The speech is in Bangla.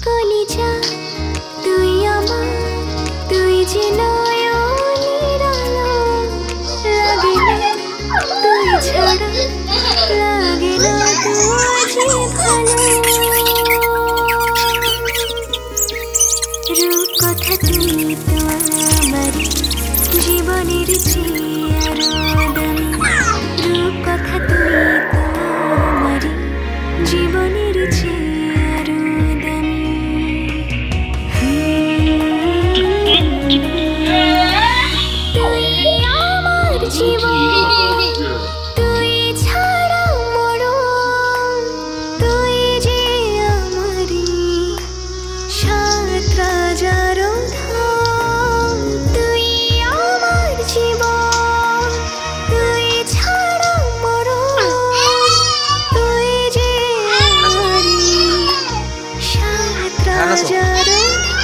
কলিজা তুই আমার, তুই যে নয়নের আলো। লাগে না তুই ছাড়া, লাগে না তুই যে ভালো। রূপকথা তুই তো আমার জীবনের চেয়ে আরো দামি। রূপকথা তুই তো আমার জীবনের চেয়ে আরো দামি। তুই আমার জীবন, তুই ছাড়া মরণ। তুই যে আমারই সাত রাজার ধন। তুই আমার জীবন, তুই ছাড়া মরণ। তুই যে আমারই সাত রাজার ধন।